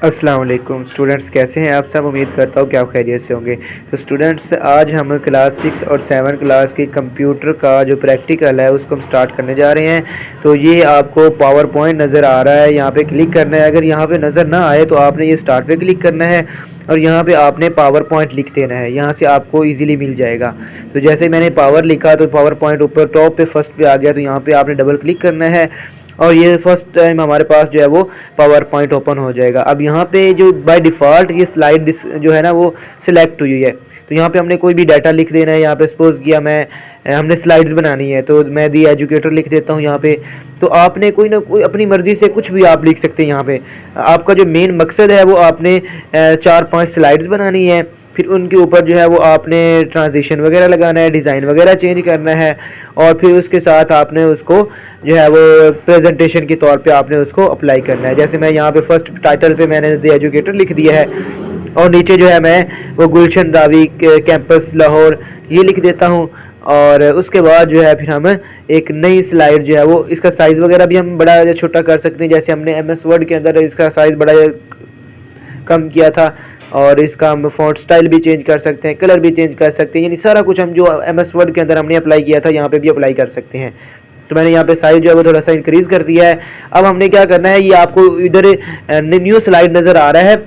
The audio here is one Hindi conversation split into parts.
अस्सलाम वालेकुम स्टूडेंट्स, कैसे हैं आप सब। उम्मीद करता हूँ कि आप खैरियत से होंगे। तो स्टूडेंट्स, आज हम क्लास 6 और 7 क्लास की कंप्यूटर का जो प्रैक्टिकल है उसको हम स्टार्ट करने जा रहे हैं। तो ये आपको पावर पॉइंट नज़र आ रहा है, यहाँ पे क्लिक करना है। अगर यहाँ पे नज़र ना आए तो आपने ये स्टार्ट पे क्लिक करना है और यहाँ पे आपने पावर पॉइंट लिख देना है। यहाँ से आपको इजीली मिल जाएगा। तो जैसे मैंने पावर लिखा तो पावर पॉइंट ऊपर टॉप पे फर्स्ट पे आ गया। तो यहाँ पे आपने डबल क्लिक करना है और ये फर्स्ट टाइम हमारे पास जो है वो पावर पॉइंट ओपन हो जाएगा। अब यहाँ पे जो बाय डिफ़ॉल्ट ये स्लाइड जो है ना वो सिलेक्ट हुई है। तो यहाँ पे हमने कोई भी डाटा लिख देना है। यहाँ पे सपोज़ किया हमने स्लाइड्स बनानी है तो मैं दी एजुकेटर लिख देता हूँ यहाँ पे। तो आपने कोई ना कोई अपनी मर्ज़ी से कुछ भी आप लिख सकते हैं। यहाँ पे आपका जो मेन मकसद है वो आपने 4-5 स्लाइड्स बनानी है। फिर उनके ऊपर जो है वो आपने ट्रांजिशन वगैरह लगाना है, डिज़ाइन वगैरह चेंज करना है और फिर उसके साथ आपने उसको जो है वो प्रेजेंटेशन के तौर पे आपने उसको अप्लाई करना है। जैसे मैं यहाँ पे फर्स्ट टाइटल पे मैंने द एजुकेटर लिख दिया है और नीचे जो है मैं वो गुलशन रावी कैंपस लाहौर ये लिख देता हूँ। और उसके बाद जो है फिर हम एक नई स्लाइड जो है वो इसका साइज़ वगैरह भी हम बड़ा या छोटा कर सकते हैं। जैसे हमने MS वर्ड के अंदर इसका साइज़ बड़ा या कम किया था और इसका हम फ़ॉन्ट स्टाइल भी चेंज कर सकते हैं, कलर भी चेंज कर सकते हैं। यानी सारा कुछ हम जो MS वर्ड के अंदर हमने अप्लाई किया था यहाँ पे भी अप्लाई कर सकते हैं। तो मैंने यहाँ पे साइज जो है वो थोड़ा सा इंक्रीज़ कर दिया है। अब हमने क्या करना है, ये आपको इधर न्यू स्लाइड नज़र आ रहा है।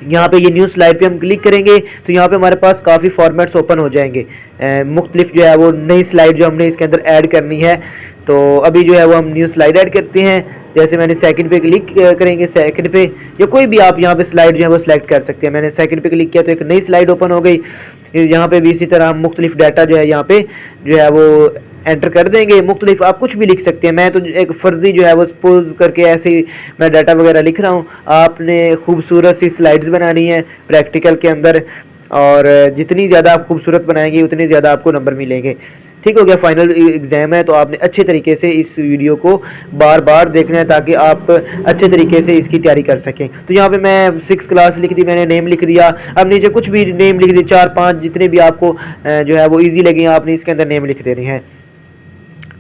यहाँ पे ये न्यू स्लाइड पे हम क्लिक करेंगे तो यहाँ पे हमारे पास काफ़ी फॉर्मेट्स ओपन हो जाएंगे। मुख्तलिफ जो है वो नई स्लाइड जो हमने इसके अंदर ऐड करनी है। तो अभी जो है वो हम न्यू स्लाइड ऐड करते हैं। जैसे मैंने सेकंड पे क्लिक करेंगे, सेकंड पे या कोई भी आप यहाँ पे स्लाइड जो है वो सिलेक्ट कर सकते हैं। मैंने सेकंड पे क्लिक किया तो एक नई स्लाइड ओपन हो गई। यहाँ पे भी इसी तरह हम मुख्तलिफ डाटा जो है यहाँ पे जो है वो एंटर कर देंगे। मुख्तलिफ आप कुछ भी लिख सकते हैं। मैं तो एक फ़र्ज़ी जो है वो सपोज करके ऐसे ही मैं डाटा वगैरह लिख रहा हूँ। आपने खूबसूरत सी स्लाइड्स बनानी है प्रैक्टिकल के अंदर और जितनी ज़्यादा आप खूबसूरत बनाएंगे उतनी ज़्यादा आपको नंबर मिलेंगे। ठीक हो गया, फाइनल एग्ज़ाम है तो आपने अच्छे तरीके से इस वीडियो को बार बार देखना है ताकि आप अच्छे तरीके से इसकी तैयारी कर सकें। तो यहाँ पे मैं 6 क्लास लिख दी, मैंने नेम लिख दिया। अब नीचे कुछ भी नेम लिख दिए, 4-5 जितने भी आपको जो है वो ईजी लगे आपने इसके अंदर नेम लिख देने हैं।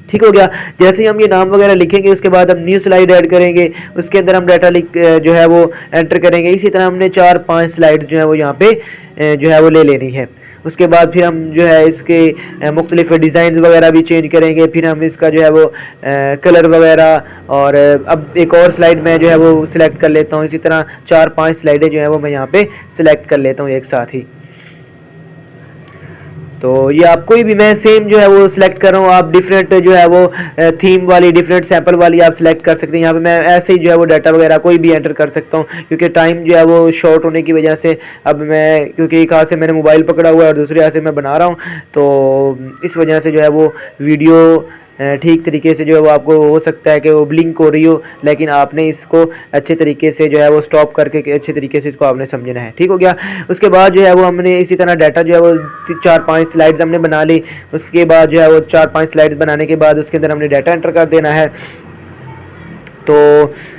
ठीक हो गया। जैसे ही हम ये नाम वगैरह लिखेंगे उसके बाद हम न्यू स्लाइड ऐड करेंगे, उसके अंदर हम डाटा लिख जो है वो एंटर करेंगे। इसी तरह हमने 4-5 स्लाइड्स जो है वो यहाँ पे जो है वो ले लेनी है। उसके बाद फिर हम जो है इसके मुख्तलिफ डिज़ाइन वगैरह भी चेंज करेंगे। फिर हम इसका जो है वो कलर वगैरह और अब एक और स्लाइड में जो है वो सिलेक्ट कर लेता हूँ। इसी तरह 4-5 स्लाइडें जो है वो मैं यहाँ पे सिलेक्ट कर लेता हूँ एक साथ ही। तो ये आप कोई भी, मैं सेम जो है वो सिलेक्ट कर रहा हूँ। आप डिफरेंट जो है वो थीम वाली, डिफरेंट सैंपल वाली आप सिलेक्ट कर सकते हैं। यहाँ पे मैं ऐसे ही जो है वो डाटा वगैरह कोई भी एंटर कर सकता हूँ क्योंकि टाइम जो है वो शॉर्ट होने की वजह से अब मैं, क्योंकि एक हाथ से मैंने मोबाइल पकड़ा हुआ है और दूसरे हाथ से मैं बना रहा हूँ तो इस वजह से जो है वो वीडियो ठीक तरीके से जो है वो आपको हो सकता है कि वो ब्लिंक हो रही हो, लेकिन आपने इसको अच्छे तरीके से जो है वो स्टॉप करके अच्छे तरीके से इसको आपने समझना है। ठीक हो गया। उसके बाद जो है वो हमने इसी तरह डाटा जो है वो 4-5 स्लाइड्स हमने बना ली। उसके बाद जो है वो 4-5 स्लाइड्स बनाने के बाद उसके अंदर हमने डाटा एंटर कर देना है। तो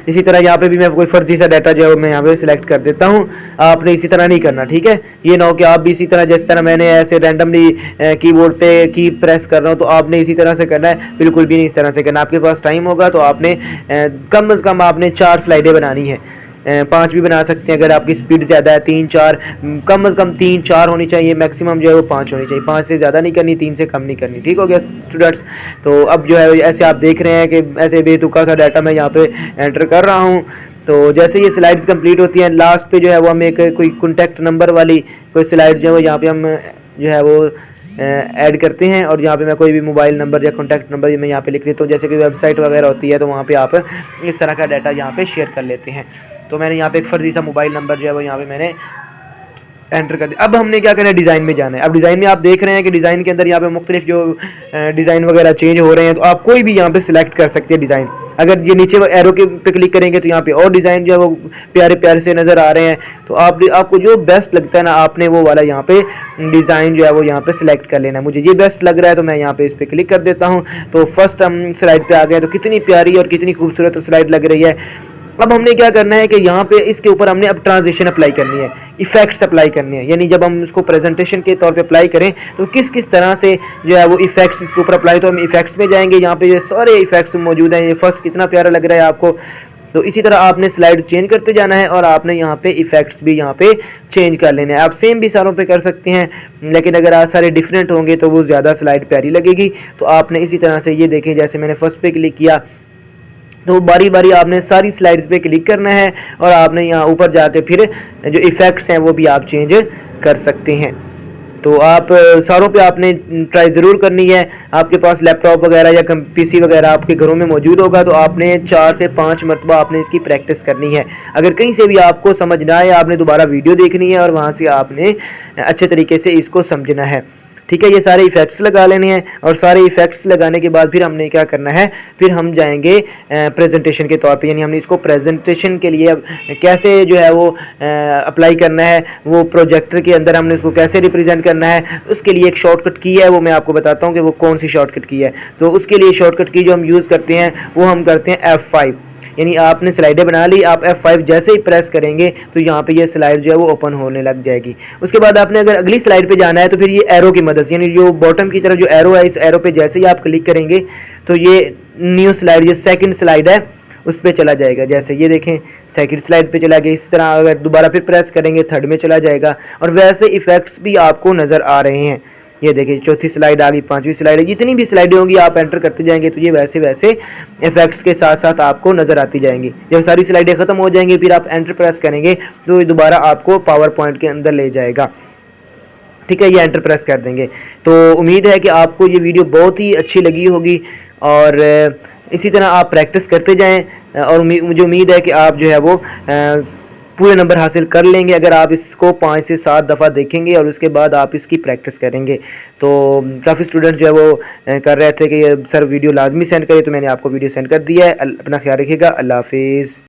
इसी तरह यहाँ पे भी मैं कोई फर्जी सा डाटा जो है मैं यहाँ पे सिलेक्ट कर देता हूँ। आपने इसी तरह नहीं करना, ठीक है। ये ना हो कि आप भी इसी तरह, जिस तरह मैंने ऐसे रैंडमली कीबोर्ड पे की प्रेस कर रहा हूँ तो आपने इसी तरह से करना है। बिल्कुल भी नहीं इस तरह से करना। आपके पास टाइम होगा तो आपने कम से कम आपने 4 स्लाइडें बनानी है। 5 भी बना सकते हैं अगर आपकी स्पीड ज़्यादा है। 3-4 कम से कम 3-4 होनी चाहिए, मैक्सिमम जो है वो 5 होनी चाहिए। 5 से ज़्यादा नहीं करनी, 3 से कम नहीं करनी। ठीक हो गया स्टूडेंट्स। तो अब जो है ऐसे आप देख रहे हैं कि ऐसे बेतुका सा डाटा मैं यहाँ पे एंटर कर रहा हूँ। तो जैसे ये स्लाइड्स कंप्लीट होती हैं लास्ट पे जो है वो हम एक कोई कॉन्टैक्ट नंबर वाली कोई स्लाइड जो है वो यहाँ पे हम जो है वो ऐड करते हैं और यहाँ पे मैं कोई भी मोबाइल नंबर या कॉन्टैक्ट नंबर मैं यहाँ पे लिख देता हूँ। जैसे कि वेबसाइट वगैरह होती है तो वहाँ पे आप इस तरह का डाटा यहाँ पे शेयर कर लेते हैं। तो मैंने यहाँ पे एक फर्जी सा मोबाइल नंबर जो है वो यहाँ पे मैंने एंटर कर दिया। अब हमने क्या करना है, डिज़ाइन में जाना है। अब डिज़ाइन में आप देख रहे हैं कि डिज़ाइन के अंदर यहाँ पे मुख्तलिफ जो डिज़ाइन वगैरह चेंज हो रहे हैं तो आप कोई भी यहाँ पे सिलेक्ट कर सकते हैं डिज़ाइन। अगर ये नीचे एरो के पे क्लिक करेंगे तो यहाँ पे और डिज़ाइन जो है वो प्यारे प्यारे से नज़र आ रहे हैं। तो आपको जो बेस्ट लगता है ना आपने वो वाला यहाँ पे डिज़ाइन जो है वो यहाँ पे सिलेक्ट कर लेना है। मुझे ये बेस्ट लग रहा है तो मैं यहाँ पे इस पर क्लिक कर देता हूँ। तो फर्स्ट हम स्लाइड पे आ गए। तो कितनी प्यारी और कितनी खूबसूरत स्लाइड लग रही है। अब हमने क्या करना है कि यहाँ पे इसके ऊपर हमने अब ट्रांजिशन अप्लाई करनी है, इफ़ेक्ट्स अप्लाई करनी है। यानी जब हम इसको प्रेजेंटेशन के तौर पे अप्लाई करें तो किस किस तरह से जो है वो इफ़ेक्ट्स इसके ऊपर अप्लाई। तो हम इफ़ेक्ट्स में जाएंगे, यहाँ पे ये सारे इफ़ेक्ट्स मौजूद हैं। ये फर्स्ट कितना प्यारा लग रहा है आपको। तो इसी तरह आपने स्लाइड चेंज करते जाना है और आपने यहाँ पे इफ़ेक्ट्स भी यहाँ पे चेंज कर लेने हैं। आप सेम भी सारों पे कर सकते हैं, लेकिन अगर आप सारे डिफरेंट होंगे तो वो ज़्यादा स्लाइड प्यारी लगेगी। तो आपने इसी तरह से ये देखें, जैसे मैंने फर्स्ट पे क्लिक किया तो बारी बारी आपने सारी स्लाइड्स पे क्लिक करना है और आपने यहाँ ऊपर जाके फिर जो इफ़ेक्ट्स हैं वो भी आप चेंज कर सकते हैं। तो आप सारों पे आपने ट्राई ज़रूर करनी है। आपके पास लैपटॉप वगैरह या पीसी वगैरह आपके घरों में मौजूद होगा तो आपने 4 से 5 मरतबा आपने इसकी प्रैक्टिस करनी है। अगर कहीं से भी आपको समझ ना आए, आपने दोबारा वीडियो देखनी है और वहाँ से आपने अच्छे तरीके से इसको समझना है। ठीक है, ये सारे इफ़ेक्ट्स लगा लेने हैं और सारे इफ़ेक्ट्स लगाने के बाद फिर हमने क्या करना है, फिर हम जाएंगे प्रेजेंटेशन के तौर पे, यानी हमने इसको प्रेजेंटेशन के लिए अब कैसे जो है वो अप्लाई करना है, वो प्रोजेक्टर के अंदर हमने उसको कैसे रिप्रेजेंट करना है। उसके लिए एक शॉर्टकट की है, वो मैं आपको बताता हूँ कि वो कौन सी शॉर्टकट की है। तो उसके लिए शॉर्टकट की जो हम यूज़ करते हैं वो हम करते हैं F5। यानी आपने स्लाइडें बना ली, आप F5 जैसे ही प्रेस करेंगे तो यहाँ पे ये स्लाइड जो है वो ओपन होने लग जाएगी। उसके बाद आपने अगर अगली स्लाइड पे जाना है तो फिर ये एरो की मदद से, यानी जो बॉटम की तरफ जो एरो है, इस एरो पे जैसे ही आप क्लिक करेंगे तो ये न्यू स्लाइड, ये सेकंड स्लाइड है, उस पर चला जाएगा। जैसे ये देखें सेकंड स्लाइड पे चला गया। इस तरह अगर दोबारा फिर प्रेस करेंगे थर्ड में चला जाएगा। और वैसे इफ़ेक्ट्स भी आपको नज़र आ रहे हैं। ये देखिए चौथी स्लाइड आ गई, पांचवी स्लाइड है, जितनी भी स्लाइडें होंगी आप एंटर करते जाएंगे तो ये वैसे वैसे इफेक्ट्स के साथ साथ आपको नज़र आती जाएंगी। जब सारी स्लाइडें ख़त्म हो जाएंगी फिर आप एंटर प्रेस करेंगे तो दोबारा आपको पावर पॉइंट के अंदर ले जाएगा। ठीक है, ये एंटर प्रेस कर देंगे। तो उम्मीद है कि आपको ये वीडियो बहुत ही अच्छी लगी होगी और इसी तरह आप प्रैक्टिस करते जाएं और मुझे उम्मीद है कि आप जो है वो पूरे नंबर हासिल कर लेंगे अगर आप इसको 5 से 7 दफ़ा देखेंगे और उसके बाद आप इसकी प्रैक्टिस करेंगे। तो काफ़ी स्टूडेंट जो है वो कर रहे थे कि सर वीडियो लाजमी सेंड करें, तो मैंने आपको वीडियो सेंड कर दिया है। अपना ख्याल रखिएगा। अल्लाह हाफिज़।